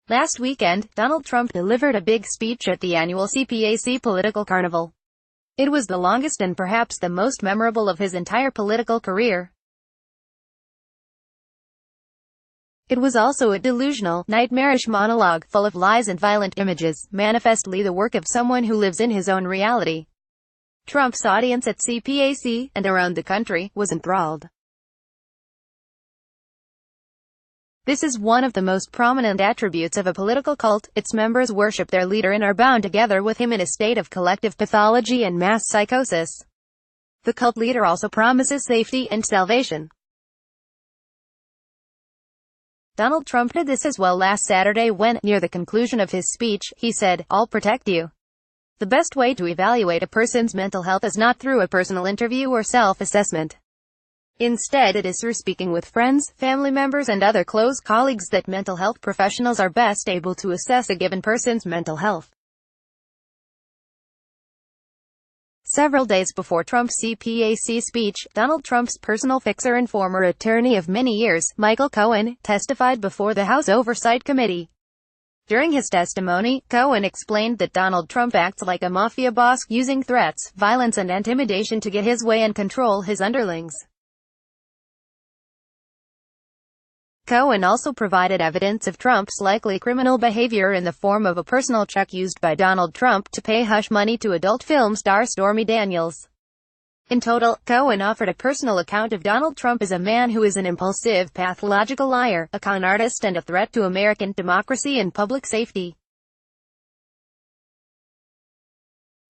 Last weekend, Donald Trump delivered a big speech at the annual CPAC political carnival. It was the longest and perhaps the most memorable of his entire political career. It was also a delusional, nightmarish monologue, full of lies and violent images, manifestly the work of someone who lives in his own reality. Trump's audience at CPAC, and around the country, was enthralled. This is one of the most prominent attributes of a political cult. Its members worship their leader and are bound together with him in a state of collective pathology and mass psychosis. The cult leader also promises safety and salvation. Donald Trump did this as well last Saturday when, near the conclusion of his speech, he said, "I'll protect you." The best way to evaluate a person's mental health is not through a personal interview or self-assessment. Instead, it is through speaking with friends, family members and other close colleagues that mental health professionals are best able to assess a given person's mental health. Several days before Trump's CPAC speech, Donald Trump's personal fixer and former attorney of many years, Michael Cohen, testified before the House Oversight Committee. During his testimony, Cohen explained that Donald Trump acts like a mafia boss, using threats, violence and intimidation to get his way and control his underlings. Cohen also provided evidence of Trump's likely criminal behavior in the form of a personal check used by Donald Trump to pay hush money to adult film star Stormy Daniels. In total, Cohen offered a personal account of Donald Trump as a man who is an impulsive, pathological liar, a con artist and a threat to American democracy and public safety.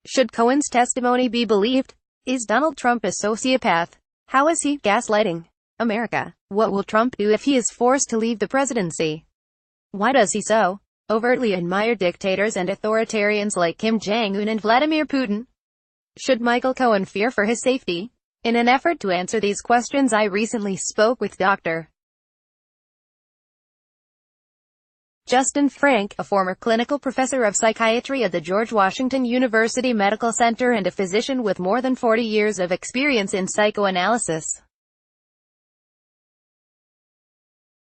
Should Cohen's testimony be believed? Is Donald Trump a sociopath? How is he gaslighting America? What will Trump do if he is forced to leave the presidency? Why does he so overtly admire dictators and authoritarians like Kim Jong-un and Vladimir Putin? Should Michael Cohen fear for his safety? In an effort to answer these questions, I recently spoke with Dr. Justin Frank, a former clinical professor of psychiatry at the George Washington University Medical Center and a physician with more than 40 years of experience in psychoanalysis.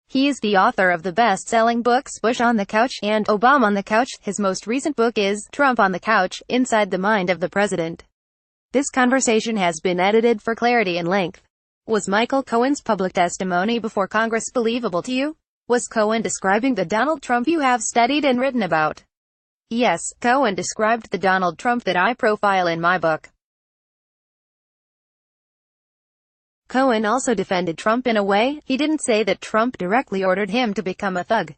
He is the author of the best-selling books Bush on the Couch and Obama on the Couch. His most recent book is Trump on the Couch, Inside the Mind of the President. This conversation has been edited for clarity and length. Was Michael Cohen's public testimony before Congress believable to you? Was Cohen describing the Donald Trump you have studied and written about? Yes, Cohen described the Donald Trump that I profile in my book. Cohen also defended Trump in a way. He didn't say that Trump directly ordered him to become a thug.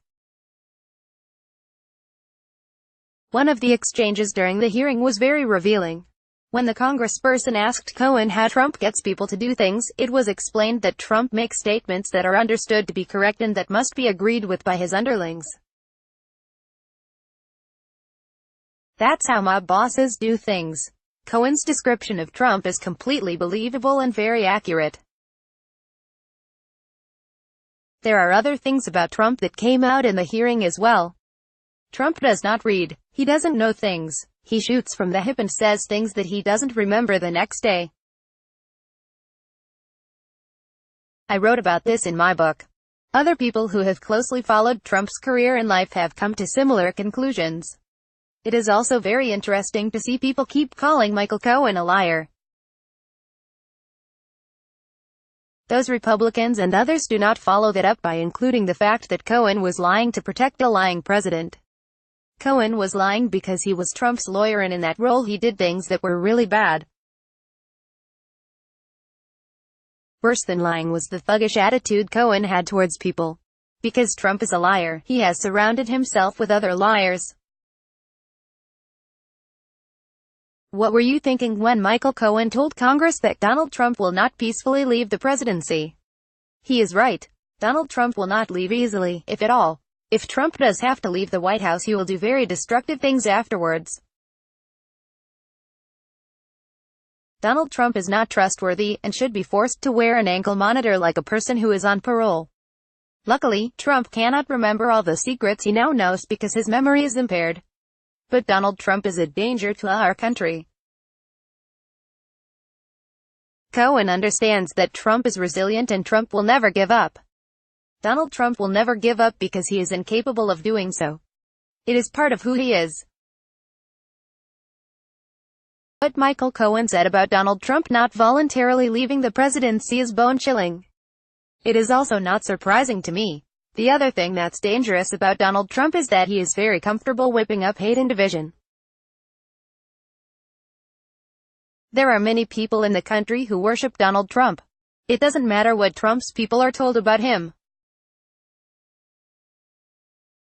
One of the exchanges during the hearing was very revealing. When the congressperson asked Cohen how Trump gets people to do things, it was explained that Trump makes statements that are understood to be correct and that must be agreed with by his underlings. That's how mob bosses do things. Cohen's description of Trump is completely believable and very accurate. There are other things about Trump that came out in the hearing as well. Trump does not read. He doesn't know things. He shoots from the hip and says things that he doesn't remember the next day. I wrote about this in my book. Other people who have closely followed Trump's career and life have come to similar conclusions. It is also very interesting to see people keep calling Michael Cohen a liar. Those Republicans and others do not follow that up by including the fact that Cohen was lying to protect a lying president. Cohen was lying because he was Trump's lawyer, and in that role he did things that were really bad. Worse than lying was the thuggish attitude Cohen had towards people. Because Trump is a liar, he has surrounded himself with other liars. What were you thinking when Michael Cohen told Congress that Donald Trump will not peacefully leave the presidency? He is right. Donald Trump will not leave easily, if at all. If Trump does have to leave the White House, he will do very destructive things afterwards. Donald Trump is not trustworthy, and should be forced to wear an ankle monitor like a person who is on parole. Luckily, Trump cannot remember all the secrets he now knows because his memory is impaired. But Donald Trump is a danger to our country. Cohen understands that Trump is resilient and Trump will never give up. Donald Trump will never give up because he is incapable of doing so. It is part of who he is. What Michael Cohen said about Donald Trump not voluntarily leaving the presidency is bone-chilling. It is also not surprising to me. The other thing that's dangerous about Donald Trump is that he is very comfortable whipping up hate and division. There are many people in the country who worship Donald Trump. It doesn't matter what Trump's people are told about him.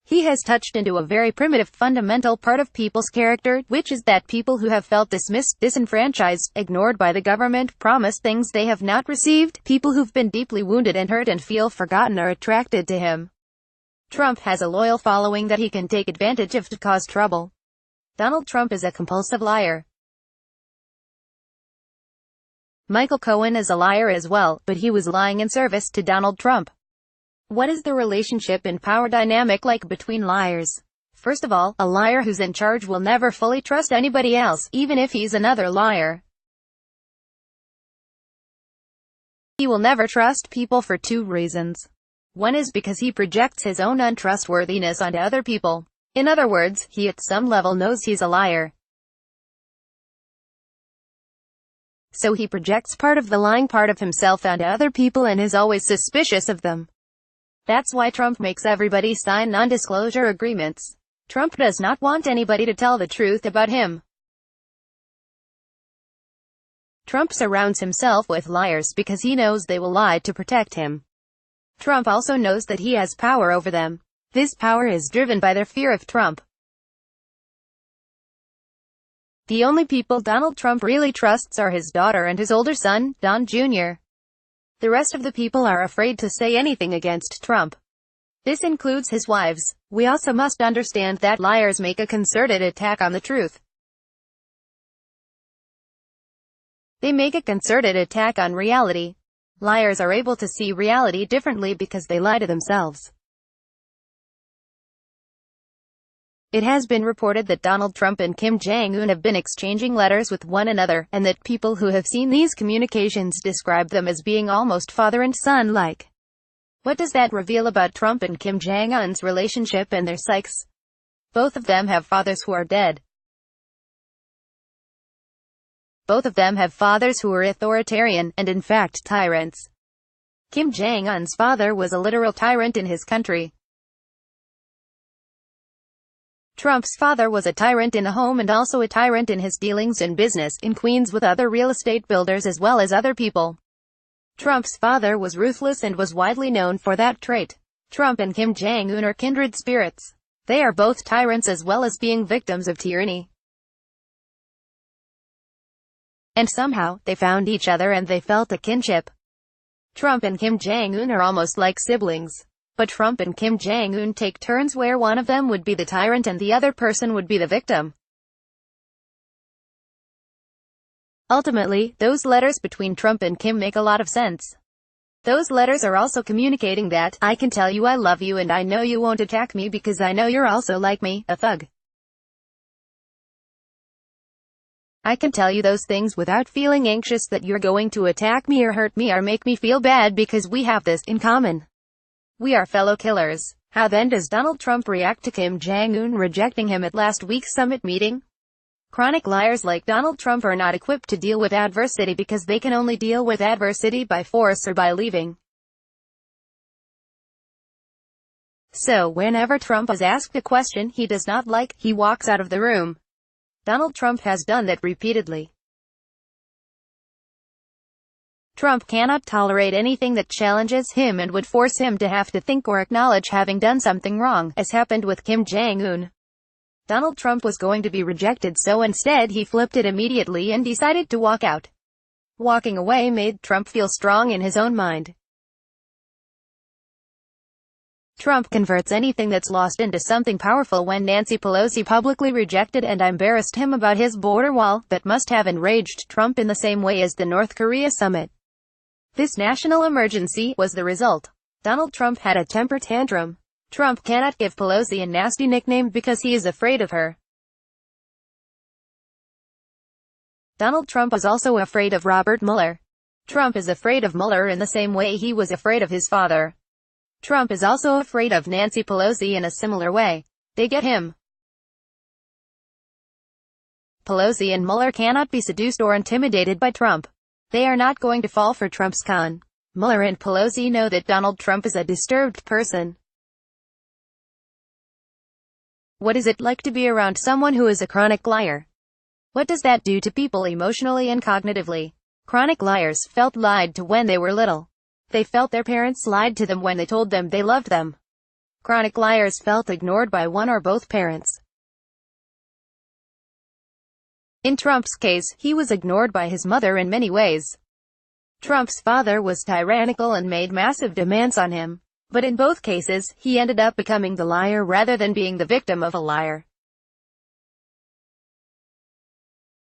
He has touched into a very primitive, fundamental part of people's character, which is that people who have felt dismissed, disenfranchised, ignored by the government, promised things they have not received, people who've been deeply wounded and hurt and feel forgotten are attracted to him. Trump has a loyal following that he can take advantage of to cause trouble. Donald Trump is a compulsive liar. Michael Cohen is a liar as well, but he was lying in service to Donald Trump. What is the relationship and power dynamic like between liars? First of all, a liar who's in charge will never fully trust anybody else, even if he's another liar. He will never trust people for two reasons. One is because he projects his own untrustworthiness onto other people. In other words, he at some level knows he's a liar. So he projects part of the lying part of himself onto other people and is always suspicious of them. That's why Trump makes everybody sign non-disclosure agreements. Trump does not want anybody to tell the truth about him. Trump surrounds himself with liars because he knows they will lie to protect him. Trump also knows that he has power over them. This power is driven by their fear of Trump. The only people Donald Trump really trusts are his daughter and his older son, Don Jr. The rest of the people are afraid to say anything against Trump. This includes his wives. We also must understand that liars make a concerted attack on the truth. They make a concerted attack on reality. Liars are able to see reality differently because they lie to themselves. It has been reported that Donald Trump and Kim Jong-un have been exchanging letters with one another, and that people who have seen these communications describe them as being almost father and son-like. What does that reveal about Trump and Kim Jong-un's relationship and their psyches? Both of them have fathers who are dead. Both of them have fathers who are authoritarian, and in fact tyrants. Kim Jong-un's father was a literal tyrant in his country. Trump's father was a tyrant in the home and also a tyrant in his dealings in business, in Queens with other real estate builders as well as other people. Trump's father was ruthless and was widely known for that trait. Trump and Kim Jong-un are kindred spirits. They are both tyrants as well as being victims of tyranny. And somehow, they found each other and they felt a kinship. Trump and Kim Jong-un are almost like siblings. But Trump and Kim Jong-un take turns where one of them would be the tyrant and the other person would be the victim. Ultimately, those letters between Trump and Kim make a lot of sense. Those letters are also communicating that, I can tell you I love you and I know you won't attack me because I know you're also like me, a thug. I can tell you those things without feeling anxious that you're going to attack me or hurt me or make me feel bad because we have this in common. We are fellow killers. How then does Donald Trump react to Kim Jong-un rejecting him at last week's summit meeting? Chronic liars like Donald Trump are not equipped to deal with adversity because they can only deal with adversity by force or by leaving. So, whenever Trump is asked a question he does not like, he walks out of the room. Donald Trump has done that repeatedly. Trump cannot tolerate anything that challenges him and would force him to have to think or acknowledge having done something wrong, as happened with Kim Jong-un. Donald Trump was going to be rejected, so instead he flipped it immediately and decided to walk out. Walking away made Trump feel strong in his own mind. Trump converts anything that's lost into something powerful. When Nancy Pelosi publicly rejected and embarrassed him about his border wall, that must have enraged Trump in the same way as the North Korea summit. This national emergency was the result. Donald Trump had a temper tantrum. Trump cannot give Pelosi a nasty nickname because he is afraid of her. Donald Trump is also afraid of Robert Mueller. Trump is afraid of Mueller in the same way he was afraid of his father. Trump is also afraid of Nancy Pelosi in a similar way. They get him. Pelosi and Mueller cannot be seduced or intimidated by Trump. They are not going to fall for Trump's con. Mueller and Pelosi know that Donald Trump is a disturbed person. What is it like to be around someone who is a chronic liar? What does that do to people emotionally and cognitively? Chronic liars felt lied to when they were little. They felt their parents lied to them when they told them they loved them. Chronic liars felt ignored by one or both parents. In Trump's case, he was ignored by his mother in many ways. Trump's father was tyrannical and made massive demands on him. But in both cases, he ended up becoming the liar rather than being the victim of a liar.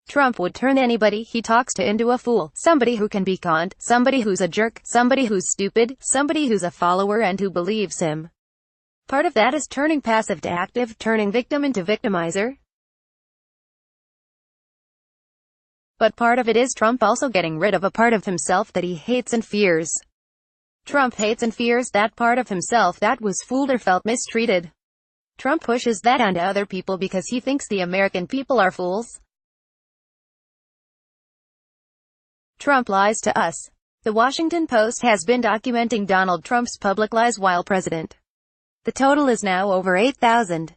Trump would turn anybody he talks to into a fool, somebody who can be conned, somebody who's a jerk, somebody who's stupid, somebody who's a follower and who believes him. Part of that is turning passive to active, turning victim into victimizer. But part of it is Trump also getting rid of a part of himself that he hates and fears. Trump hates and fears that part of himself that was fooled or felt mistreated. Trump pushes that onto other people because he thinks the American people are fools. Trump lies to us. The Washington Post has been documenting Donald Trump's public lies while president. The total is now over 8,000.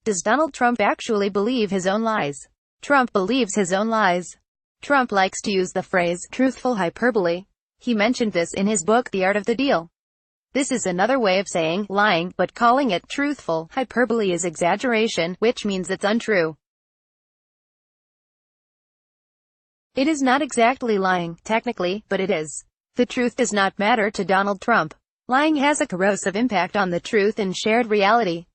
Does Donald Trump actually believe his own lies? Trump believes his own lies. Trump likes to use the phrase, truthful hyperbole. He mentioned this in his book, The Art of the Deal. This is another way of saying lying, but calling it truthful hyperbole is exaggeration, which means it's untrue. It is not exactly lying, technically, but it is. The truth does not matter to Donald Trump. Lying has a corrosive impact on the truth and shared reality.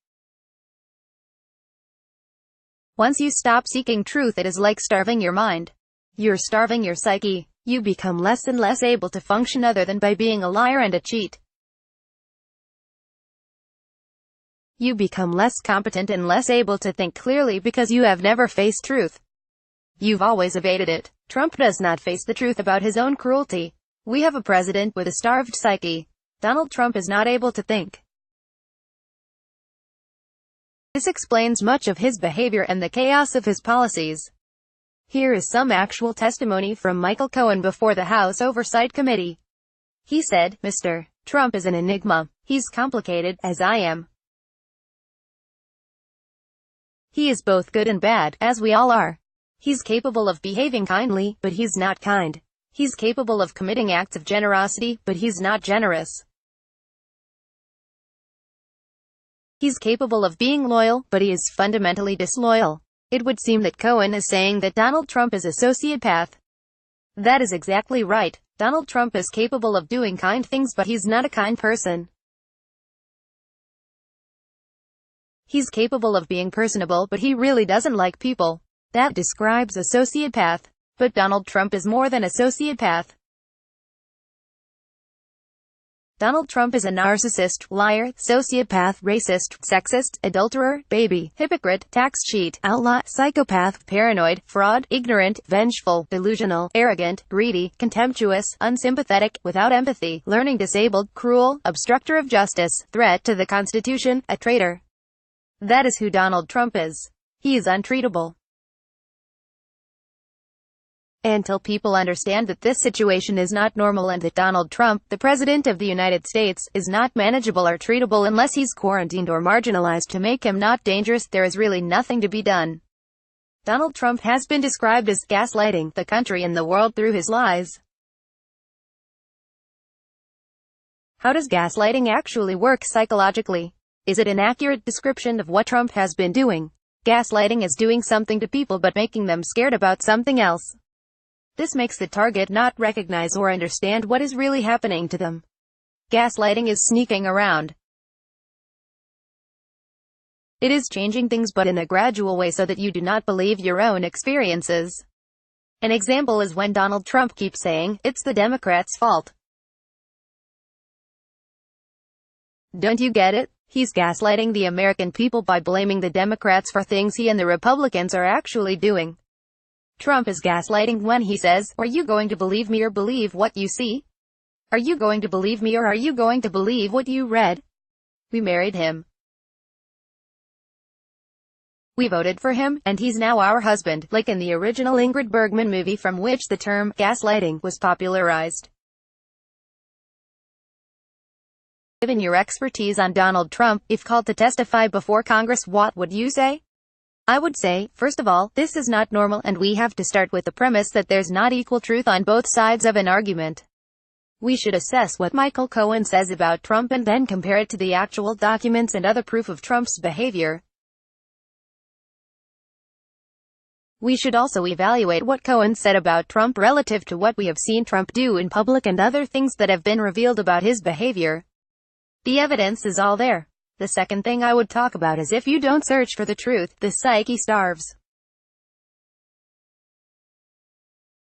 Once you stop seeking truth, it is like starving your mind. You're starving your psyche. You become less and less able to function other than by being a liar and a cheat. You become less competent and less able to think clearly because you have never faced truth. You've always evaded it. Trump does not face the truth about his own cruelty. We have a president with a starved psyche. Donald Trump is not able to think. This explains much of his behavior and the chaos of his policies. Here is some actual testimony from Michael Cohen before the House Oversight Committee. He said, Mr. Trump is an enigma. He's complicated, as I am. He is both good and bad, as we all are. He's capable of behaving kindly, but he's not kind. He's capable of committing acts of generosity, but he's not generous. He's capable of being loyal, but he is fundamentally disloyal. It would seem that Cohen is saying that Donald Trump is a sociopath. That is exactly right. Donald Trump is capable of doing kind things, but he's not a kind person. He's capable of being personable, but he really doesn't like people. That describes a sociopath. But Donald Trump is more than a sociopath. Donald Trump is a narcissist, liar, sociopath, racist, sexist, adulterer, baby, hypocrite, tax cheat, outlaw, psychopath, paranoid, fraud, ignorant, vengeful, delusional, arrogant, greedy, contemptuous, unsympathetic, without empathy, learning disabled, cruel, obstructor of justice, threat to the Constitution, a traitor. That is who Donald Trump is. He is untreatable. Until people understand that this situation is not normal and that Donald Trump, the President of the United States, is not manageable or treatable unless he's quarantined or marginalized to make him not dangerous, there is really nothing to be done. Donald Trump has been described as gaslighting the country and the world through his lies. How does gaslighting actually work psychologically? Is it an accurate description of what Trump has been doing? Gaslighting is doing something to people but making them scared about something else. This makes the target not recognize or understand what is really happening to them. Gaslighting is sneaking around. It is changing things but in a gradual way so that you do not believe your own experiences. An example is when Donald Trump keeps saying, "It's the Democrats' fault." Don't you get it? He's gaslighting the American people by blaming the Democrats for things he and the Republicans are actually doing. Trump is gaslighting when he says, "Are you going to believe me or believe what you see?" Are you going to believe me or are you going to believe what you read? We married him. We voted for him, and he's now our husband, like in the original Ingrid Bergman movie from which the term gaslighting was popularized. Given your expertise on Donald Trump, if called to testify before Congress, what would you say? I would say, first of all, this is not normal, and we have to start with the premise that there's not equal truth on both sides of an argument. We should assess what Michael Cohen says about Trump and then compare it to the actual documents and other proof of Trump's behavior. We should also evaluate what Cohen said about Trump relative to what we have seen Trump do in public and other things that have been revealed about his behavior. The evidence is all there. The second thing I would talk about is if you don't search for the truth, the psyche starves.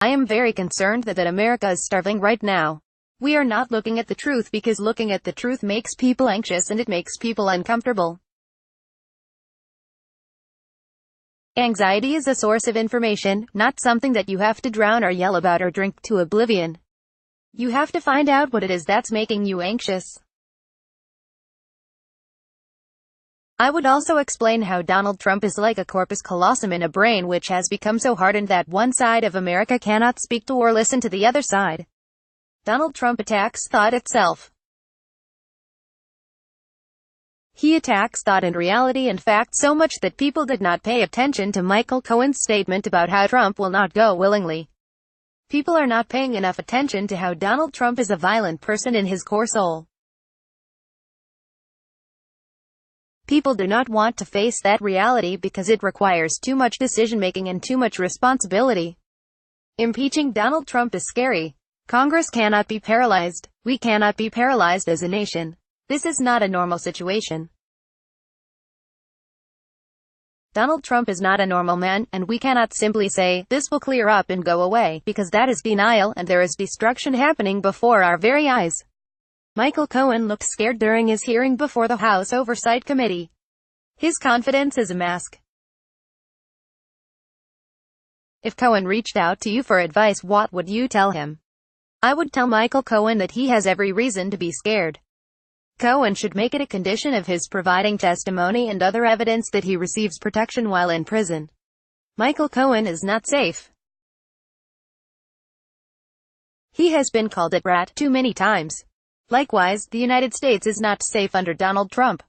I am very concerned that America is starving right now. We are not looking at the truth because looking at the truth makes people anxious and it makes people uncomfortable. Anxiety is a source of information, not something that you have to drown or yell about or drink to oblivion. You have to find out what it is that's making you anxious. I would also explain how Donald Trump is like a corpus callosum in a brain which has become so hardened that one side of America cannot speak to or listen to the other side. Donald Trump attacks thought itself. He attacks thought and reality and fact so much that people did not pay attention to Michael Cohen's statement about how Trump will not go willingly. People are not paying enough attention to how Donald Trump is a violent person in his core soul. People do not want to face that reality because it requires too much decision-making and too much responsibility. Impeaching Donald Trump is scary. Congress cannot be paralyzed. We cannot be paralyzed as a nation. This is not a normal situation. Donald Trump is not a normal man, and we cannot simply say, this will clear up and go away, because that is denial and there is destruction happening before our very eyes. Michael Cohen looked scared during his hearing before the House Oversight Committee. His confidence is a mask. If Cohen reached out to you for advice, what would you tell him? I would tell Michael Cohen that he has every reason to be scared. Cohen should make it a condition of his providing testimony and other evidence that he receives protection while in prison. Michael Cohen is not safe. He has been called a rat too many times. Likewise, the United States is not safe under Donald Trump.